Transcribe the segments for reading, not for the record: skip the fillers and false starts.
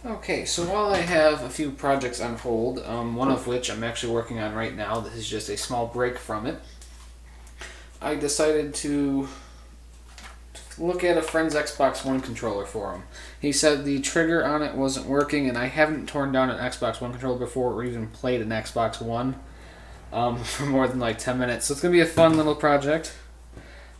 Okay, so while I have a few projects on hold, one of which I'm actually working on right now, this is just a small break from it, I decided to look at a friend's Xbox One controller for him. He said the trigger on it wasn't working, and I haven't torn down an Xbox One controller before or even played an Xbox One for more than like 10 minutes, so it's going to be a fun little project.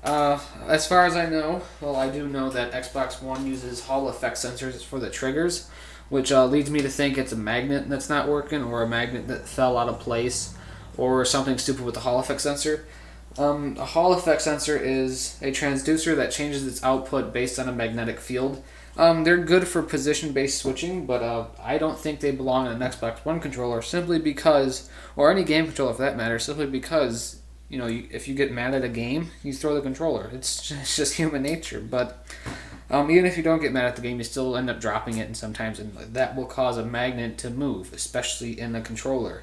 As far as I know, well, I do know that Xbox One uses Hall effect sensors for the triggers, which leads me to think it's a magnet that's not working, or a magnet that fell out of place, or something stupid with the Hall effect sensor. A Hall effect sensor is a transducer that changes its output based on a magnetic field. They're good for position-based switching, but I don't think they belong in an Xbox One controller simply because, or any game controller for that matter, simply because, if you get mad at a game, you throw the controller. It's just human nature. But even if you don't get mad at the game, you still end up dropping it, and sometimes that will cause a magnet to move, especially in a controller.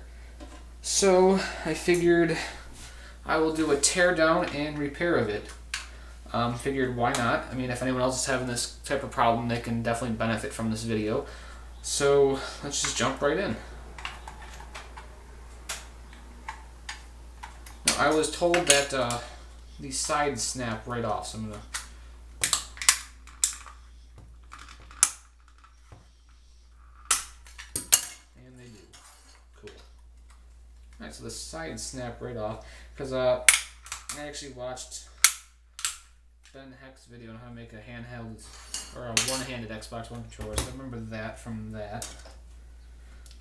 So I figured I will do a tear down and repair of it. Figured why not? I mean, if anyone else is having this type of problem, they can definitely benefit from this video. So let's just jump right in. Now, I was told that these sides snap right off, so I'm gonna. And they do. Cool. Alright, so the sides snap right off because I actually watched Ben Heck's video on how to make a handheld or a one-handed Xbox One controller, so I remember that from that.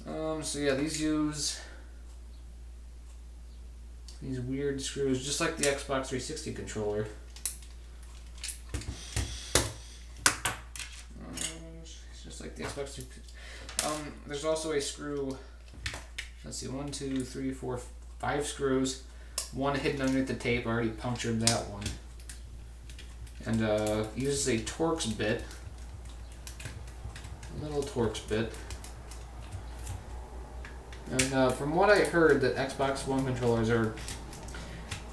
So yeah, these use these weird screws, just like the Xbox 360 controller. It's just like the Xbox 360. There's also a screw. Let's see, 1, 2, 3, 4, 5 screws. One hidden underneath the tape. I already punctured that one. And uses a Torx bit. A little Torx bit. And from what I heard, that Xbox One controllers are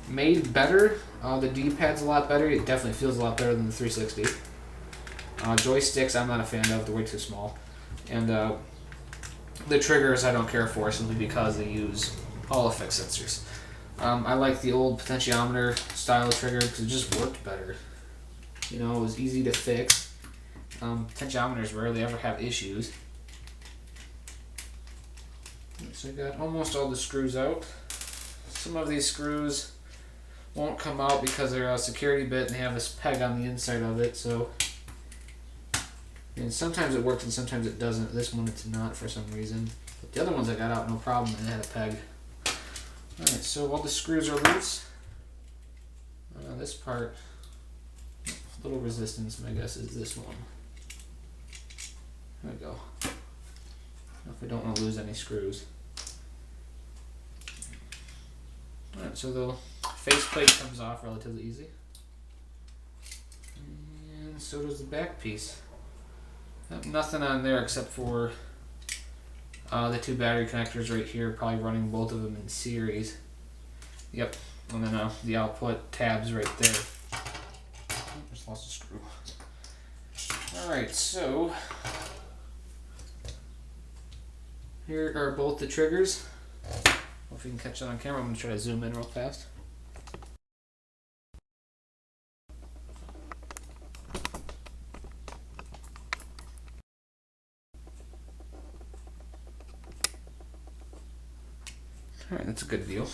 made better. The D-pad's a lot better. It definitely feels a lot better than the 360. Joysticks I'm not a fan of. They're way too small. And the triggers I don't care for simply because they use Hall effect sensors. I like the old potentiometer style trigger because it just worked better. It was easy to fix. Potentiometers rarely ever have issues. So I got almost all the screws out. Some of these screws won't come out because they're a security bit and they have this peg on the inside of it. So, and sometimes it works and sometimes it doesn't. This one it's not for some reason. But the other ones I got out no problem and they had a peg. Alright, so all the screws are loose. This part, little resistance, my guess is this one. There we go. If we don't want to lose any screws. Alright, so the faceplate comes off relatively easy. And so does the back piece. Nothing on there except for the two battery connectors right here, probably running both of them in series. Yep, and then the output tabs right there. Oh, just lost a screw. Alright, so here are both the triggers. Hope you can catch that on camera. I'm going to try to zoom in real fast. Alright, that's a good view.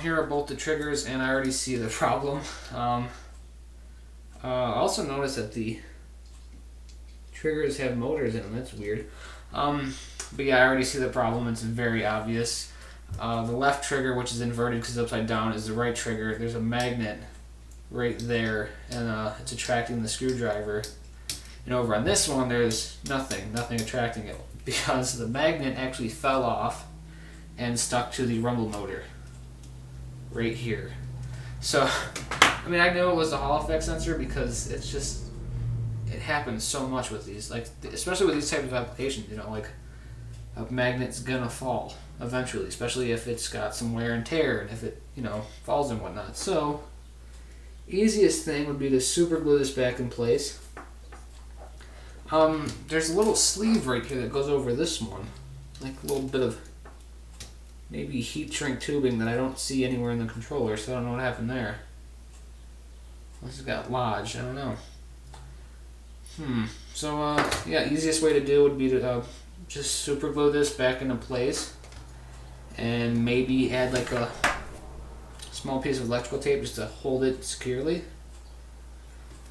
Here are both the triggers, and I already see the problem. I also noticed that the triggers have motors in them. That's weird. But yeah, I already see the problem. It's very obvious. The left trigger, which is inverted because it's upside down, is the right trigger. There's a magnet right there, and it's attracting the screwdriver. And over on this one, there's nothing attracting it because the magnet actually fell off and stuck to the rumble motor right here. So, I mean, I know it was a Hall effect sensor because it's just, it happens so much with these, like, especially with these types of applications, like a magnet's gonna fall eventually, especially if it's got some wear and tear and if it, falls and whatnot. So, easiest thing would be to super glue this back in place. There's a little sleeve right here that goes over this one. Like a little bit of maybe heat shrink tubing that I don't see anywhere in the controller, so I don't know what happened there. This has got lodged, I don't know. So, yeah, easiest way to do would be to just super glue this back into place and maybe add like a small piece of electrical tape just to hold it securely.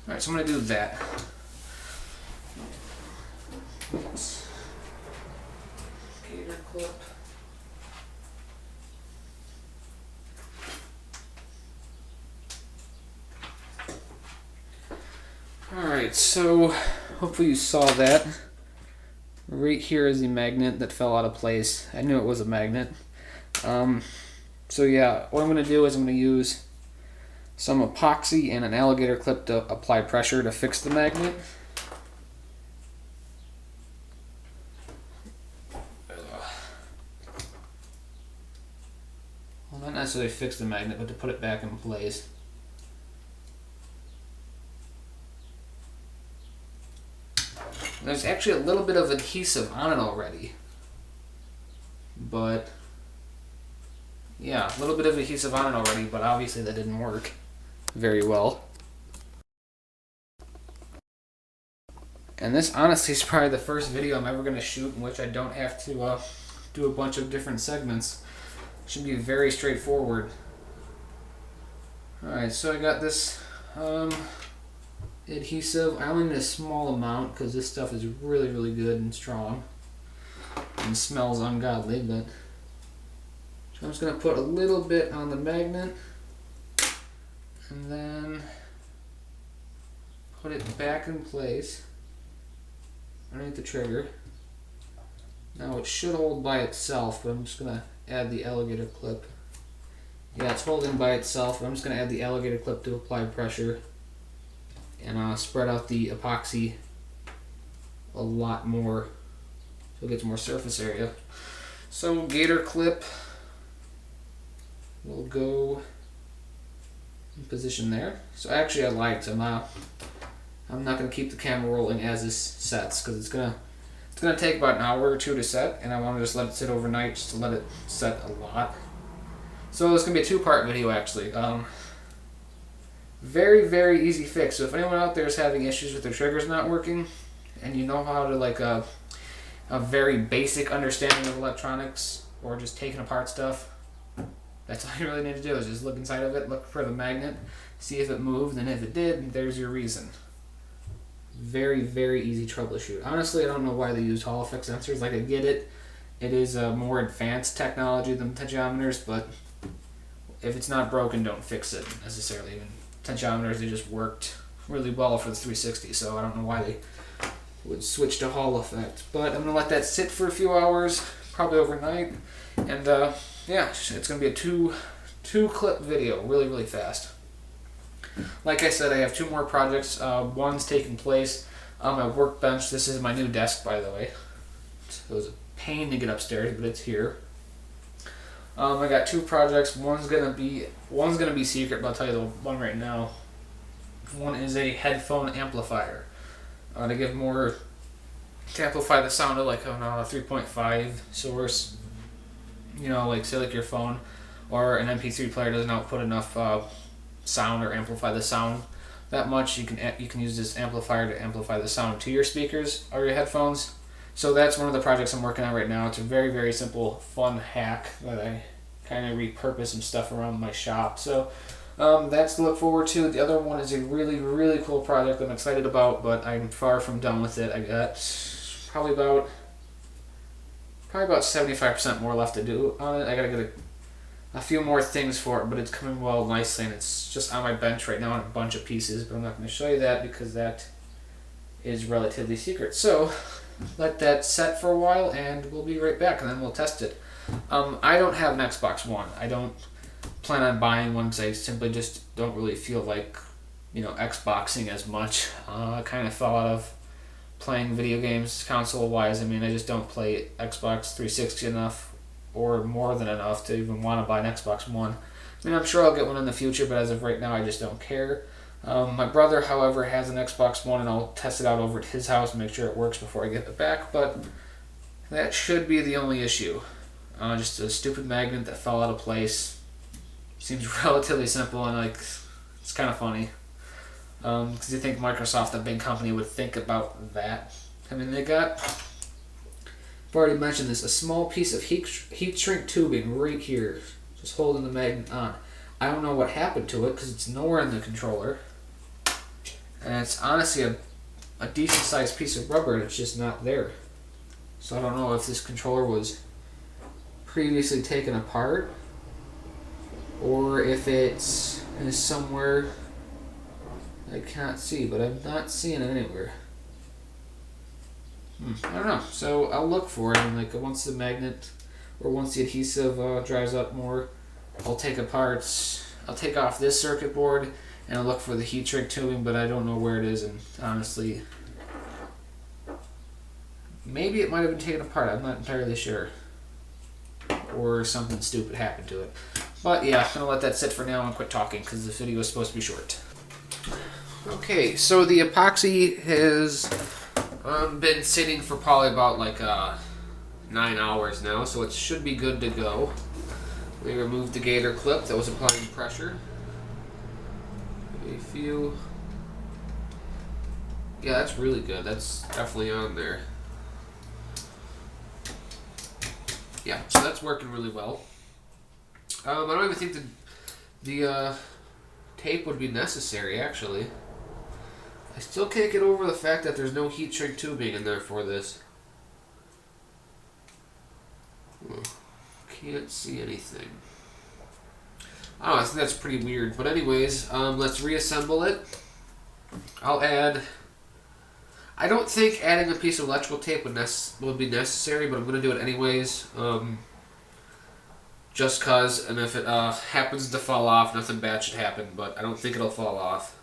Alright, so I'm going to do that. Gator clip. Alright, so hopefully you saw that. Right here is the magnet that fell out of place. I knew it was a magnet. So yeah, what I'm going to do is I'm going to use some epoxy and an alligator clip to apply pressure to fix the magnet. Well, not necessarily fix the magnet, but to put it back in place. There's actually a little bit of adhesive on it already. But yeah, a little bit of adhesive on it already, but obviously that didn't work very well. And this honestly is probably the first video I'm ever going to shoot in which I don't have to do a bunch of different segments. It should be very straightforward. Alright, so I got this adhesive. I only need a small amount because this stuff is really, really good and strong and smells ungodly, but so I'm just going to put a little bit on the magnet and then put it back in place underneath the trigger. Now it should hold by itself, but I'm just going to add the alligator clip. Yeah, it's holding by itself, but I'm just going to add the alligator clip to apply pressure and spread out the epoxy a lot more so it gets more surface area. So gator clip will go in position there. So actually I lied, so I'm not going to keep the camera rolling as this sets because it's gonna take about an hour or two to set, and I want to just let it sit overnight just to let it set a lot. So it's going to be a two-part video actually. Very, very easy fix. So if anyone out there is having issues with their triggers not working, and you know how to like a very basic understanding of electronics or just taking apart stuff, that's all you really need to do is just look inside of it, look for the magnet, see if it moved, and if it did, there's your reason. Very, very easy troubleshoot. Honestly, I don't know why they used Hall effect sensors. Like, I get it. It is a more advanced technology than potentiometers, but if it's not broken, don't fix it necessarily. Even potentiometers, they just worked really well for the 360, so I don't know why they would switch to Hall effect. But I'm going to let that sit for a few hours, probably overnight, and yeah, it's going to be a two clip video, really, really fast. Like I said, I have two more projects. One's taking place on my workbench. This is my new desk, by the way. It was a pain to get upstairs, but it's here. I got two projects. One's gonna be secret, but I'll tell you the one right now. One is a headphone amplifier to amplify the sound of like a 3.5 source. You know, like say like your phone or an MP3 player doesn't output enough sound or amplify the sound that much. You can use this amplifier to amplify the sound to your speakers or your headphones. So that's one of the projects I'm working on right now. It's a very, very simple, fun hack that I kind of repurpose some stuff around my shop. So that's to look forward to. The other one is a really, really cool project I'm excited about, but I'm far from done with it. I got probably about 75% more left to do on it. I gotta get a few more things for it, but it's coming well nicely, and it's just on my bench right now in a bunch of pieces, but I'm not going to show you that because that is relatively secret. So let that set for a while and we'll be right back and then we'll test it. I don't have an Xbox One. I don't plan on buying one because I simply just don't really feel like, Xboxing as much. I kind of fell out of playing video games console wise. I mean, I just don't play Xbox 360 enough or more than enough to even want to buy an Xbox One. I mean, I'm sure I'll get one in the future, but as of right now, I just don't care. My brother, however, has an Xbox One, and I'll test it out over at his house and make sure it works before I get it back, but that should be the only issue. Just a stupid magnet that fell out of place. Seems relatively simple, and like it's kind of funny. Because you think Microsoft, a big company, would think about that. I mean, they got, I've already mentioned this, a small piece of heat shrink tubing right here, just holding the magnet on. I don't know what happened to it because it's nowhere in the controller. And it's honestly a decent sized piece of rubber and it's just not there. So I don't know if this controller was previously taken apart or if it's somewhere I can't see, but I'm not seeing it anywhere. I don't know. So I'll look for it, and like once the magnet or once the adhesive dries up more, I'll take off this circuit board and I'll look for the heat shrink tubing, but I don't know where it is, and honestly, maybe it might have been taken apart. I'm not entirely sure. Or something stupid happened to it. But yeah, I'm going to let that sit for now and quit talking because this video is supposed to be short. Okay, so the epoxy has been sitting for probably about like 9 hours now, so it should be good to go. We removed the gator clip that was applying pressure. Yeah, that's really good. That's definitely on there. Yeah, so that's working really well. I don't even think the tape would be necessary, actually. I still can't get over the fact that there's no heat shrink tubing in there for this. Can't see anything. Oh, I think that's pretty weird. But anyways, let's reassemble it. I don't think adding a piece of electrical tape would be necessary, but I'm going to do it anyways. Just cause, and if it happens to fall off, nothing bad should happen, but I don't think it'll fall off.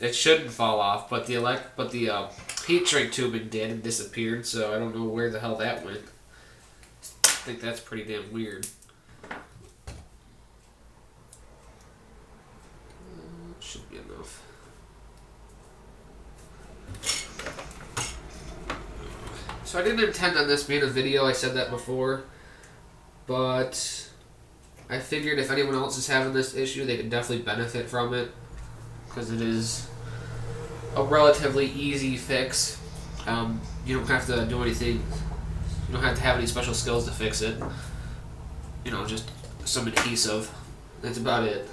It shouldn't fall off, but the heat shrink tubing did and disappeared, so I don't know where the hell that went. I think that's pretty damn weird. Should be enough. So I didn't intend on this being a video, I said that before, but I figured if anyone else is having this issue, they could definitely benefit from it, because it is a relatively easy fix. You don't have to do anything, you don't have to have any special skills to fix it. You know, just some adhesive, that's about it.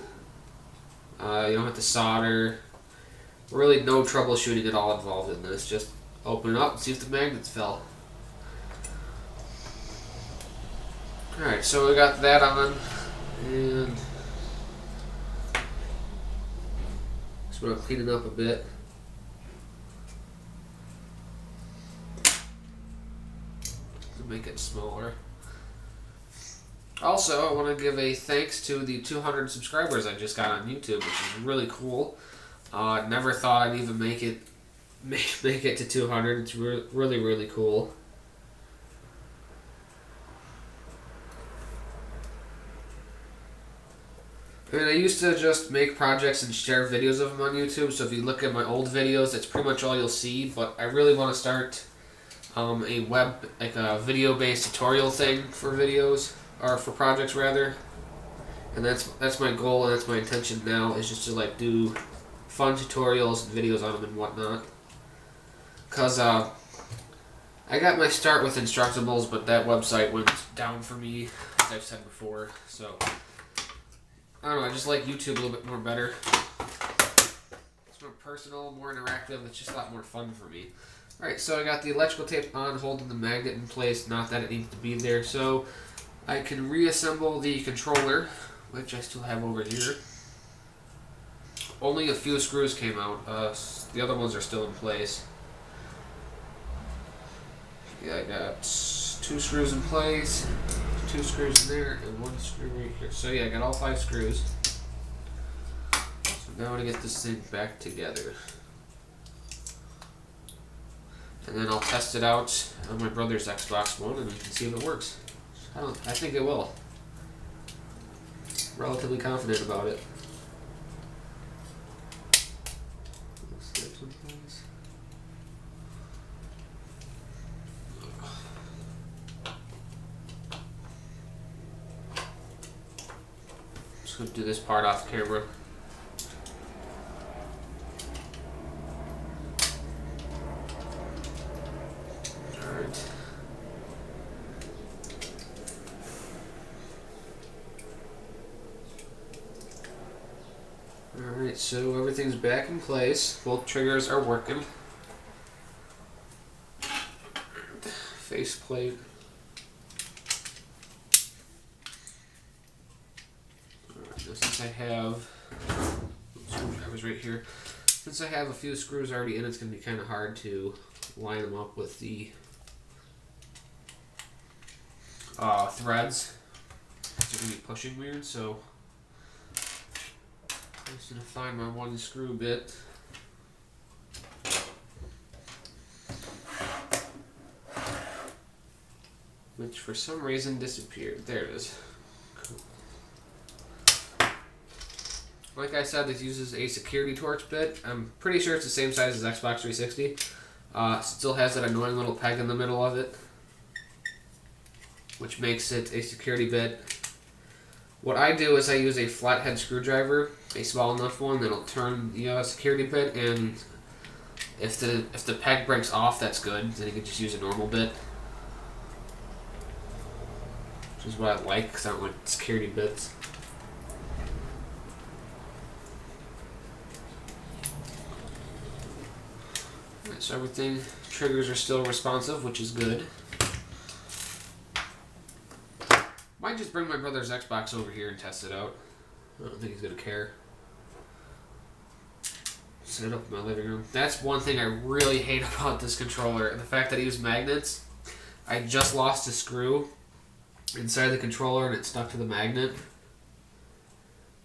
You don't have to solder. Really no troubleshooting at all involved in this, just open it up and see if the magnets fell. Alright, so we got that on, and just want to clean it up a bit. To make it smaller. Also, I want to give a thanks to the 200 subscribers I just got on YouTube, which is really cool. Never thought I'd even make it to 200. It's really, really cool. I mean, I used to just make projects and share videos of them on YouTube, so if you look at my old videos, that's pretty much all you'll see, but I really want to start a video-based tutorial thing for videos, or for projects rather, and that's my goal and that's my intention now, is just to like do fun tutorials and videos on them and whatnot. Cause I got my start with Instructables, but that website went down for me, as I've said before, so I don't know, I just like YouTube a little bit more better. It's more personal, more interactive, it's just a lot more fun for me. Alright, so I got the electrical tape on, holding the magnet in place, not that it needs to be there, so I can reassemble the controller, which I still have over here. Only a few screws came out, the other ones are still in place. Yeah, I got 2 screws in place, 2 screws in there, and 1 screw right here. So yeah, I got all 5 screws. So now I'm going to get this thing back together. And then I'll test it out on my brother's Xbox One and we can see if it works. I think it will. Relatively confident about it. just going to do this part off camera. Alright. Alright, so everything's back in place. Both triggers are working. Faceplate. Alright, now since I have screwdrivers right here, since I have a few screws already in, it's going to be kind of hard to line them up with the threads. It's going to be pushing weird, so I'm just going to find my one screw bit. Which for some reason disappeared. There it is. Cool. Like I said, this uses a security torch bit. I'm pretty sure it's the same size as Xbox 360. Still has that annoying little peg in the middle of it, which makes it a security bit. What I do is I use a flathead screwdriver, a small enough one that'll turn the security bit, and if the peg breaks off, that's good. Then you can just use a normal bit. Which is what I like, because I don't like security bits. Alright, so triggers are still responsive, which is good. Might just bring my brother's Xbox over here and test it out. I don't think he's going to care. Set it up in my living room. That's one thing I really hate about this controller, the fact that I use magnets. I just lost a screw inside the controller and it stuck to the magnet.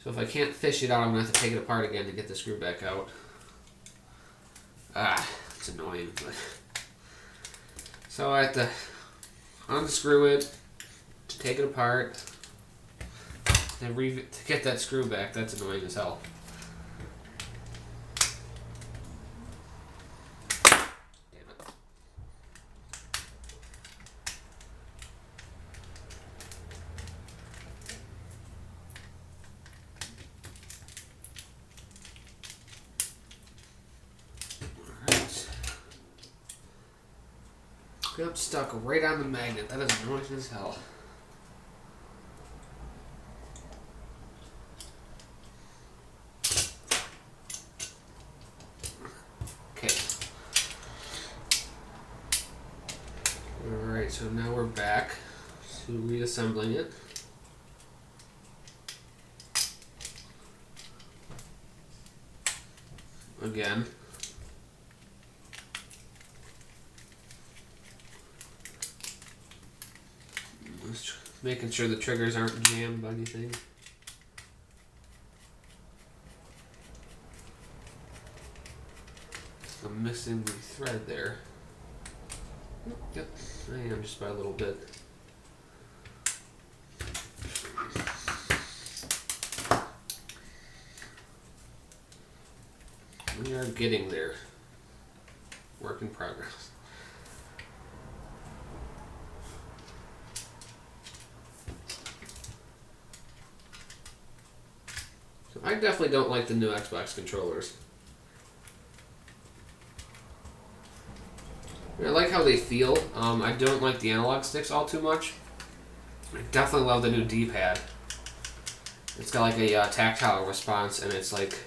So if I can't fish it out, I'm going to have to take it apart again to get the screw back out. It's annoying. But so I have to unscrew it, to take it apart, and to get that screw back. That's annoying as hell. Yep, stuck right on the magnet. That is annoying as hell. Okay. Alright, so now we're back to reassembling it. Again. Making sure the triggers aren't jammed by anything. I'm missing the thread there. Yep, I am just by a little bit. We are getting there. Work in progress. I definitely don't like the new Xbox controllers. I like how they feel. I don't like the analog sticks all too much. I definitely love the new D-pad. It's got like a tactile response, and it's like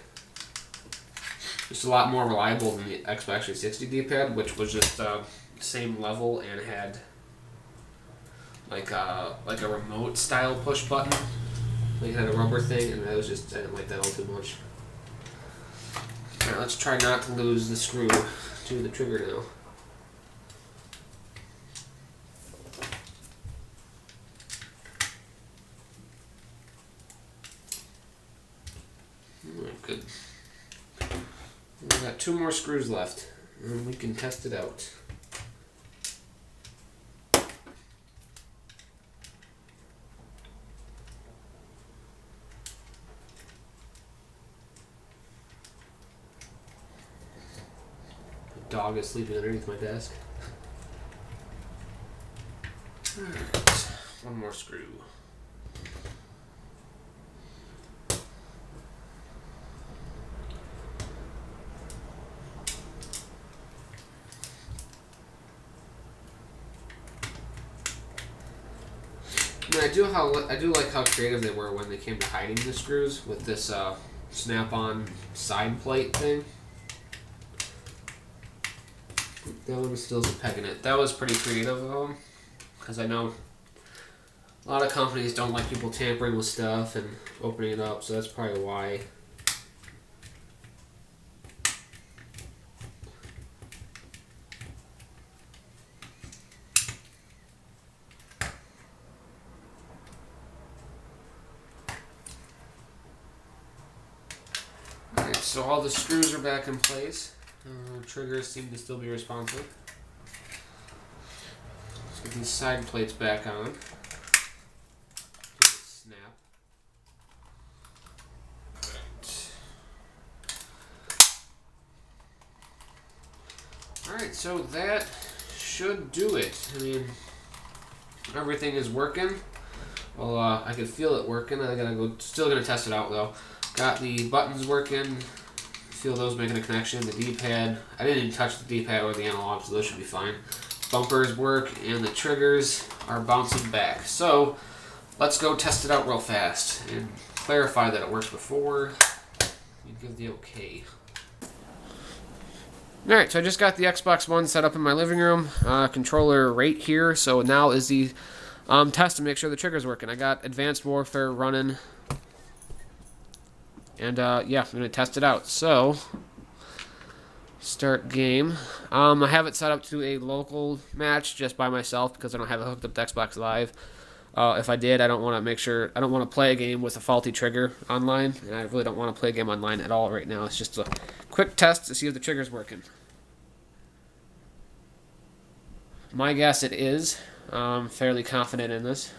just a lot more reliable than the Xbox 360 D-pad, which was just same level and had like a remote style push button. Like it had a rubber thing, and I didn't like that all too much. Alright, let's try not to lose the screw to the trigger now. Alright, good. We've got 2 more screws left, and we can test it out. Dog is sleeping underneath my desk. Alright, 1 more screw. do like how creative they were when they came to hiding the screws with this snap-on side plate thing. That one still has a peg in it. That was pretty creative of them, because I know a lot of companies don't like people tampering with stuff and opening it up, so that's probably why. Alright, so all the screws are back in place. Triggers seem to still be responsive. Let's get these side plates back on. Snap. Alright, so that should do it. I mean, everything is working. Well, I can feel it working. Still gonna test it out though. Got the buttons working. Feel those making a connection. The D-pad, I didn't even touch the D-pad or the analog, so those should be fine. Bumpers work, and the triggers are bouncing back. So, let's go test it out real fast and clarify that it works before you give the okay. Alright, so I just got the Xbox One set up in my living room. Controller right here, so now is the test to make sure the trigger's working. I got Advanced Warfare running. And, yeah, I'm going to test it out. So, start game. I have it set up to a local match just by myself because I don't have it hooked up to Xbox Live. If I did, I don't want to play a game with a faulty trigger online. And I really don't want to play a game online at all right now. It's just a quick test to see if the trigger's working. My guess it is. I'm fairly confident in this.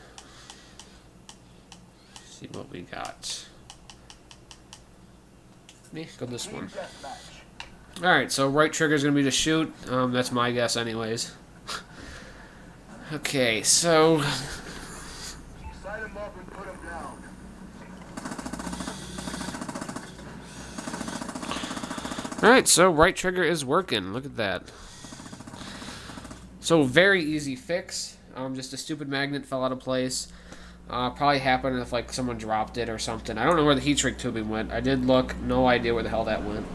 Let's see what we got. Go this one. Alright, so right trigger is going to be to shoot. That's my guess anyways. Okay, so... Alright, so right trigger is working. Look at that. So very easy fix. Just a stupid magnet fell out of place. Probably happened if like someone dropped it or something. I don't know where the heat shrink tubing went. I did look, no idea where the hell that went.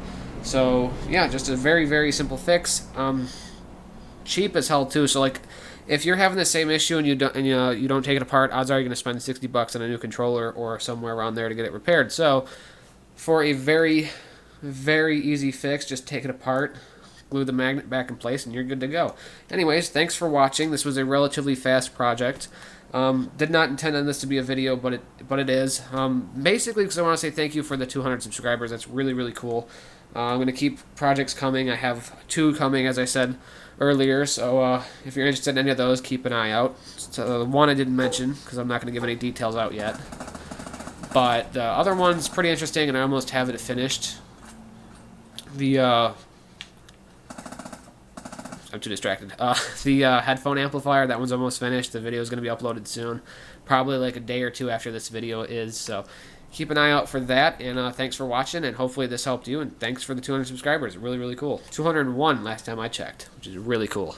So yeah, just a very, very simple fix. Cheap as hell too. So like, if you're having the same issue and you don't take it apart, odds are you're gonna spend $60 on a new controller or somewhere around there to get it repaired. So for a very, very easy fix, just take it apart, glue the magnet back in place, and you're good to go. Anyways, thanks for watching. This was a relatively fast project. Did not intend on this to be a video, but it is. Basically, because I want to say thank you for the 200 subscribers. That's really, really cool. I'm going to keep projects coming. I have 2 coming, as I said earlier. So if you're interested in any of those, keep an eye out. So the one I didn't mention, because I'm not going to give any details out yet. But the other one's pretty interesting, and I almost have it finished. I'm too distracted. The headphone amplifier, that one's almost finished. The video is going to be uploaded soon. Probably like a day or 2 after this video is. So keep an eye out for that. And thanks for watching. And hopefully this helped you. And thanks for the 200 subscribers. Really, really cool. 201 last time I checked, which is really cool.